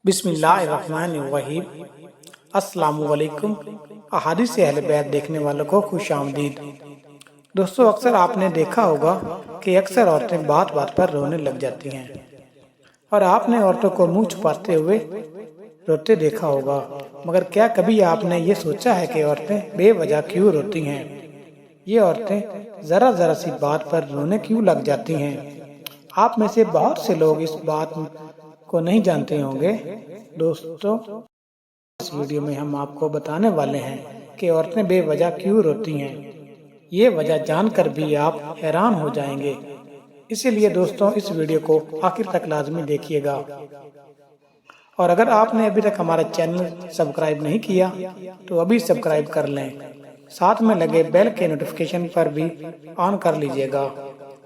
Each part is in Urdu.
بسم اللہ الرحمن الرحیم۔ السلام علیکم۔ احادیث اہل بیت دیکھنے والوں کو خوش آمدید۔ دوستو، اکثر آپ نے دیکھا ہوگا کہ اکثر عورتیں بات بات پر رونے لگ جاتی ہیں، اور آپ نے عورتوں کو منہ چھپاتے ہوئے روتے دیکھا ہوگا، مگر کیا کبھی آپ نے یہ سوچا ہے کہ عورتیں بے وجہ کیوں روتی ہیں؟ یہ عورتیں ذرا ذرا سی بات پر رونے کیوں لگ جاتی ہیں؟ آپ میں سے بہت سے لوگ اس بات کو نہیں جانتے ہوں گے۔ دوستو، اس ویڈیو میں ہم آپ کو بتانے والے ہیں کہ عورتیں بے وجہ کیوں روتی ہیں۔ یہ وجہ جان کر بھی آپ حیران ہو جائیں گے، اسی لیے دوستوں اس ویڈیو کو آخر تک لازمی دیکھیے گا۔ اور اگر آپ نے ابھی تک ہمارا چینل سبسکرائب نہیں کیا تو ابھی سبسکرائب کر لیں، ساتھ میں لگے بیل کے نوٹیفیکیشن پر بھی آن کر لیجئے گا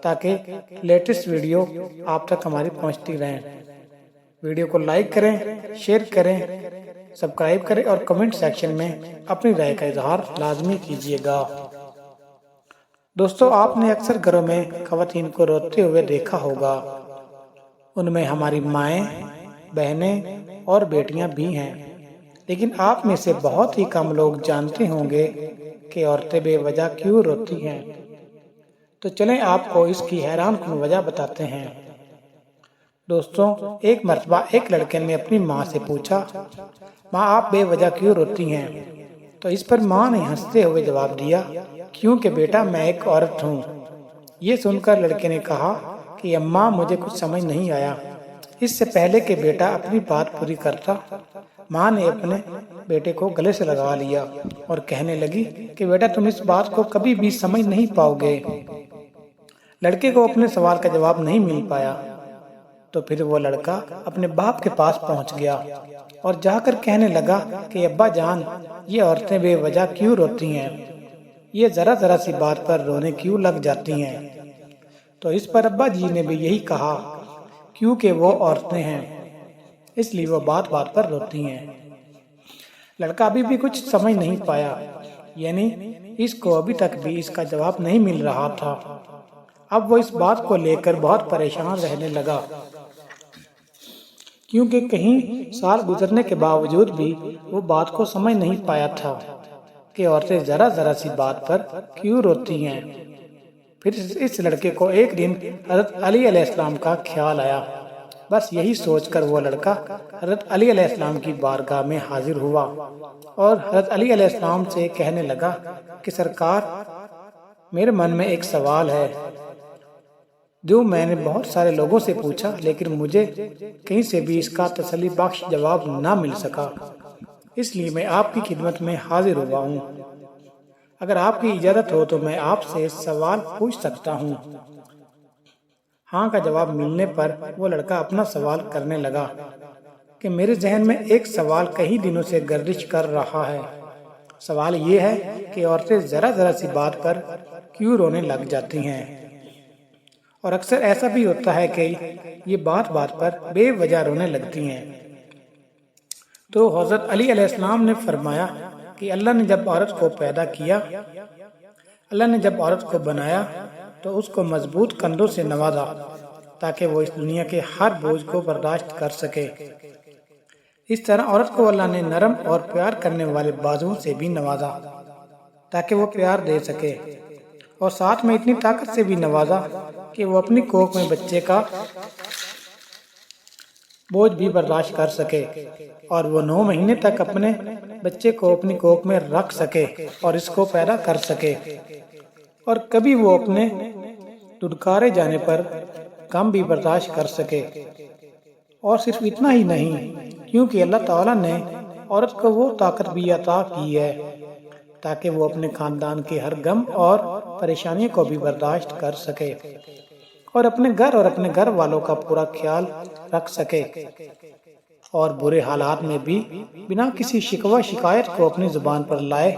تاکہ لیٹسٹ ویڈیو آپ تک ہماری پہنچتی رہیں۔ ویڈیو کو لائک کریں، شیئر کریں، سبسکرائب کریں اور کمنٹ سیکشن میں اپنی رائے کا اظہار لازمی کیجیے گا۔ دوستو، آپ نے اکثر گھروں میں خواتین کو روتے ہوئے دیکھا ہوگا۔ ان میں ہماری مائیں، بہنیں اور بیٹیاں بھی ہیں، لیکن آپ میں سے بہت ہی کم لوگ جانتے ہوں گے کہ عورتیں بے وجہ کیوں روتی ہیں۔ تو چلیں آپ کو اس کی حیران کن وجہ بتاتے ہیں۔ دوستوں، ایک مرتبہ ایک لڑکے نے اپنی ماں سے پوچھا، ماں آپ بے وجہ کیوں روتی ہیں؟ تو اس پر ماں نے ہنستے ہوئے جواب دیا، کیونکہ بیٹا میں ایک عورت ہوں۔ یہ سن کر لڑکے نے کہا کہ اماں مجھے کچھ سمجھ نہیں آیا۔ اس سے پہلے کہ بیٹا اپنی بات پوری کرتا، ماں نے اپنے بیٹے کو گلے سے لگا لیا اور کہنے لگی کہ بیٹا تم اس بات کو کبھی بھی سمجھ نہیں پاؤ گے۔ لڑکے کو اپنے سوال کا جواب نہیں مل پایا، تو پھر وہ لڑکا اپنے باپ کے پاس پہنچ گیا اور جا کر کہنے لگا کہ ابا جان، یہ عورتیں بے وجہ کیوں روتی ہیں؟ یہ ذرا ذرا سی بات پر رونے کیوں لگ جاتی ہیں؟ تو اس پر ابا جی نے بھی یہی کہا، کیونکہ وہ عورتیں ہیں، اس لیے وہ بات بات پر روتی ہیں۔ لڑکا ابھی بھی کچھ سمجھ نہیں پایا، یعنی اس کو ابھی تک بھی اس کا جواب نہیں مل رہا تھا۔ اب وہ اس بات کو لے کر بہت پریشان رہنے لگا، کیونکہ کہیں سال گزرنے کے باوجود بھی وہ بات کو سمجھ نہیں پایا تھا کہ عورتیں ذرا ذرا سی بات پر کیوں روتی ہیں۔ پھر اس لڑکے کو ایک دن حضرت علی علیہ السلام کا خیال آیا۔ بس یہی سوچ کر وہ لڑکا حضرت علی علیہ السلام کی بارگاہ میں حاضر ہوا اور حضرت علی علیہ السلام سے کہنے لگا کہ سرکار، میرے من میں ایک سوال ہے جو میں نے بہت سارے لوگوں سے پوچھا، لیکن مجھے کہیں سے بھی اس کا تسلی بخش جواب نہ مل سکا، اس لیے میں آپ کی خدمت میں حاضر ہوا ہوں۔ اگر آپ کی اجازت ہو تو میں آپ سے سوال پوچھ سکتا ہوں؟ ہاں کا جواب ملنے پر وہ لڑکا اپنا سوال کرنے لگا کہ میرے ذہن میں ایک سوال کئی دنوں سے گردش کر رہا ہے۔ سوال یہ ہے کہ عورتیں ذرا ذرا سی بات پر کیوں رونے لگ جاتی ہیں، اور اکثر ایسا بھی ہوتا ہے کہ یہ بات بات پر بے وجہ رونے لگتی ہیں۔ تو حضرت علی علیہ السلام نے فرمایا کہ اللہ نے جب عورت کو پیدا کیا، اللہ نے جب عورت کو بنایا تو اس کو مضبوط کندھوں سے نوازا تاکہ وہ اس دنیا کے ہر بوجھ کو برداشت کر سکے۔ اس طرح عورت کو اللہ نے نرم اور پیار کرنے والے بازوؤں سے بھی نوازا تاکہ وہ پیار دے سکے، اور ساتھ میں اتنی طاقت سے بھی نوازا کہ وہ اپنی کوکھ میں بچے کا بوجھ بھی برداشت کر سکے، اور وہ 9 مہینے تک اپنے بچے کو اپنی کوکھ میں رکھ سکے اور اس کو پیدا کر سکے، اور کبھی وہ اپنے دھڑکارے جانے پر غم بھی برداشت کر سکے۔ اور صرف اتنا ہی نہیں، کیونکہ اللہ تعالیٰ نے عورت کو وہ طاقت بھی عطا کی ہے تاکہ وہ اپنے خاندان کے ہر غم اور پریشانیوں کو بھی برداشت کر سکے اور اپنے گھر اور اپنے گھر والوں کا پورا خیال رکھ سکے، اور برے حالات میں بھی بنا کسی شکوہ شکایت کو اپنی زبان پر لائے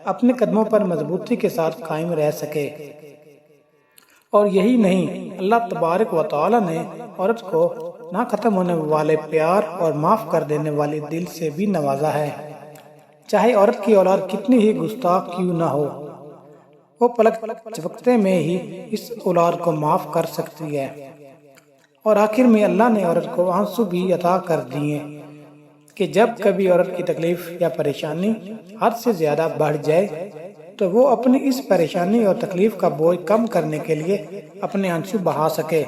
اپنے قدموں پر مضبوطی کے ساتھ قائم رہ سکے۔ اور یہی نہیں، اللہ تبارک و تعالی نے عورت کو نہ ختم ہونے والے پیار اور معاف کر دینے والے دل سے بھی نوازا ہے۔ چاہے عورت کی اولاد کتنی ہی گستاخ کیوں نہ ہو، وہ پلک جھپکتے میں ہی اس اولاد کو معاف کر سکتی ہے۔ اور آخر میں اللہ نے عورت کو آنسو بھی عطا کر دیے کہ جب کبھی عورت کی تکلیف یا پریشانی حد سے زیادہ بڑھ جائے تو وہ اپنی اس پریشانی اور تکلیف کا بوجھ کم کرنے کے لیے اپنے آنسو بہا سکے،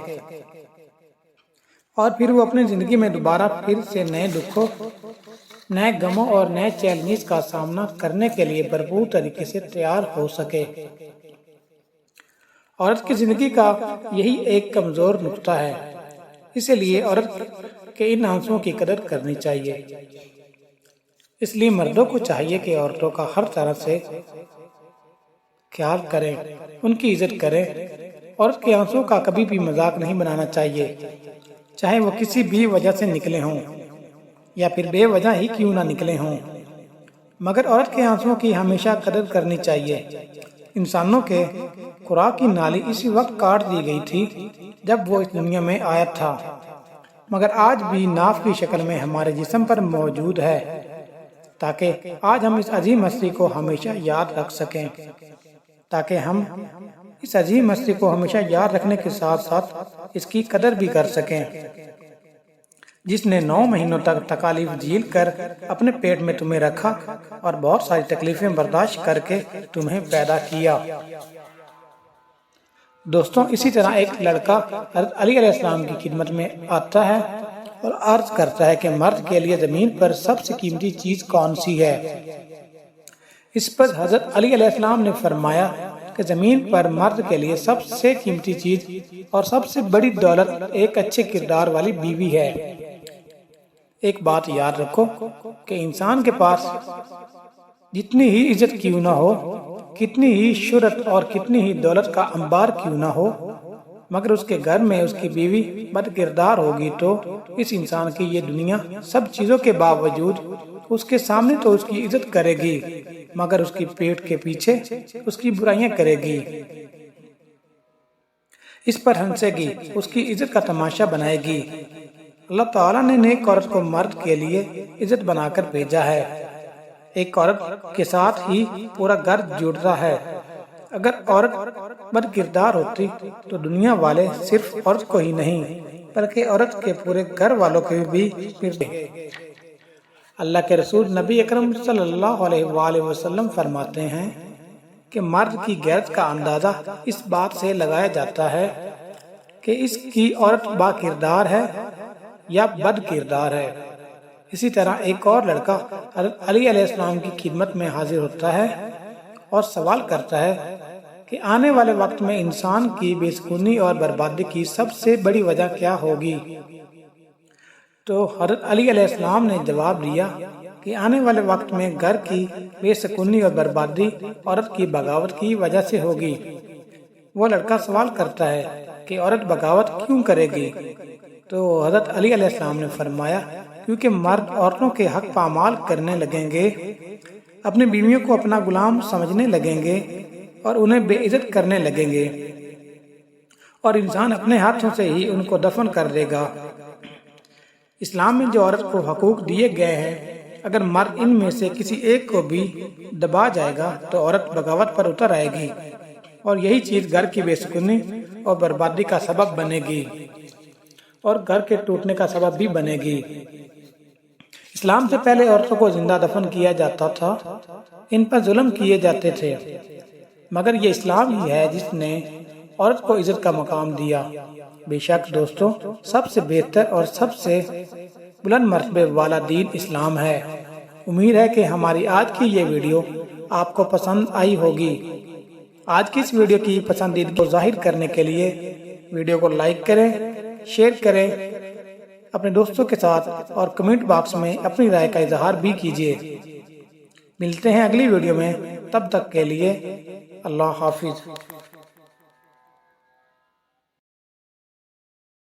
اور پھر وہ اپنی زندگی میں دوبارہ پھر سے نئے دکھوں، نئے غموں اور نئے چیلنجز کا سامنا کرنے کے لیے بھرپور طریقے سے تیار ہو سکے۔ عورت کی زندگی کا یہی ایک کمزور نقطہ ہے، اسی لیے عورت کے ان آنسوؤں کی قدر کرنی چاہیے۔ اس لیے مردوں کو چاہیے کہ عورتوں کا ہر طرح سے خیال کریں، ان کی عزت کریں۔ عورت کے آنسوؤں کا کبھی بھی مذاق نہیں بنانا چاہیے، چاہے وہ کسی بھی وجہ سے نکلے ہوں یا پھر بے وجہ ہی کیوں نہ نکلے ہوں، مگر عورت کے آنسوؤں کی ہمیشہ قدر کرنی چاہیے۔ انسانوں کے خوراک کی نالی اسی وقت کاٹ دی گئی تھی جب وہ اس دنیا میں آیا تھا، مگر آج بھی ناف کی شکل میں ہمارے جسم پر موجود ہے، تاکہ آج ہم اس عظیم ہستی کو ہمیشہ یاد رکھ سکیں، تاکہ ہم اس عظیم ہستی کو ہمیشہ یاد رکھنے کے ساتھ ساتھ اس کی قدر بھی کر سکیں، جس نے 9 مہینوں تک تکالیف جھیل کر اپنے پیٹ میں تمہیں رکھا اور بہت ساری تکلیفیں برداشت کر کے تمہیں پیدا کیا۔ دوستوں، اسی طرح ایک لڑکا حضرت علی علیہ السلام کی خدمت میں آتا ہے اور عرض کرتا ہے کہ مرد کے لیے زمین پر سب سے قیمتی چیز کون سی ہے؟ اس پر حضرت علی علیہ السلام نے فرمایا کہ زمین پر مرد کے لیے سب سے قیمتی چیز اور سب سے بڑی دولت ایک اچھے کردار والی بیوی ہے۔ ایک بات یاد رکھو کہ انسان کے پاس جتنی ہی عزت کیوں نہ ہو، کتنی ہی شہرت اور کتنی ہی دولت کا انبار کیوں نہ ہو، مگر اس کے گھر میں اس کی بیوی بد کردار ہوگی تو اس انسان کی یہ دنیا سب چیزوں کے باوجود اس کے سامنے تو اس کی عزت کرے گی، مگر اس کی پیٹھ کے پیچھے اس کی برائیاں کرے گی، اس پر ہنسے گی، اس کی عزت کا تماشا بنائے گی۔ اللہ تعالیٰ نے نیک عورت کو مرد کے لیے عزت بنا کر بھیجا ہے۔ ایک عورت کے ساتھ ہی پورا گھر جڑتا ہے۔ اگر عورت بد کردار ہوتی تو دنیا والے صرف عورت کو ہی نہیں بلکہ عورت کے پورے گھر والوں کو بھی پھرتے۔ اللہ کے رسول نبی اکرم صلی اللہ علیہ وآلہ وسلم فرماتے ہیں کہ مرد کی غیرت کا اندازہ اس بات سے لگایا جاتا ہے کہ اس کی عورت با کردار ہے یا بد کردار ہے۔ اسی طرح ایک اور لڑکا حضرت علی علیہ السلام کی خدمت میں حاضر ہوتا ہے اور سوال کرتا ہے کہ آنے والے وقت میں انسان کی بے سکونی اور بربادی کی سب سے بڑی وجہ کیا ہوگی؟ تو حضرت علی علیہ السلام نے جواب دیا کہ آنے والے وقت میں گھر کی بے سکونی اور بربادی عورت کی بغاوت کی وجہ سے ہوگی۔ وہ لڑکا سوال کرتا ہے کہ عورت بغاوت کیوں کرے گی؟ تو حضرت علی علیہ السلام نے فرمایا کیونکہ مرد عورتوں کے حق پامال کرنے لگیں گے، اپنی بیویوں کو اپنا غلام سمجھنے لگیں گے اور انہیں بے عزت کرنے لگیں گے، اور انسان اپنے ہاتھوں سے ہی ان کو دفن کر دے گا۔ اسلام میں جو عورت کو حقوق دیے گئے ہیں، اگر مرد ان میں سے کسی ایک کو بھی دبا جائے گا تو عورت بغاوت پر اتر آئے گی، اور یہی چیز گھر کی بے سکونی اور بربادی کا سبب بنے گی اور گھر کے ٹوٹنے کا سبب بھی بنے گی۔ اسلام سے پہلے عورتوں کو زندہ دفن کیا جاتا تھا، ان پر ظلم کیے جاتے تھے، مگر یہ اسلام ہی ہے جس نے عورت کو عزت کا مقام دیا۔ بے شک دوستو، سب سے بہتر اور سب سے بلند مرتبے والا دین اسلام ہے۔ امید ہے کہ ہماری آج کی یہ ویڈیو آپ کو پسند آئی ہوگی۔ آج کی اس ویڈیو کی پسندیدگی کو ظاہر کرنے کے لیے ویڈیو کو لائک کریں، شیئر کریں اپنے دوستوں کے ساتھ، اور کمنٹ باکس میں اپنی رائے کا اظہار بھی کیجیے۔ ملتے ہیں اگلی ویڈیو میں، تب تک کے لیے اللہ حافظ۔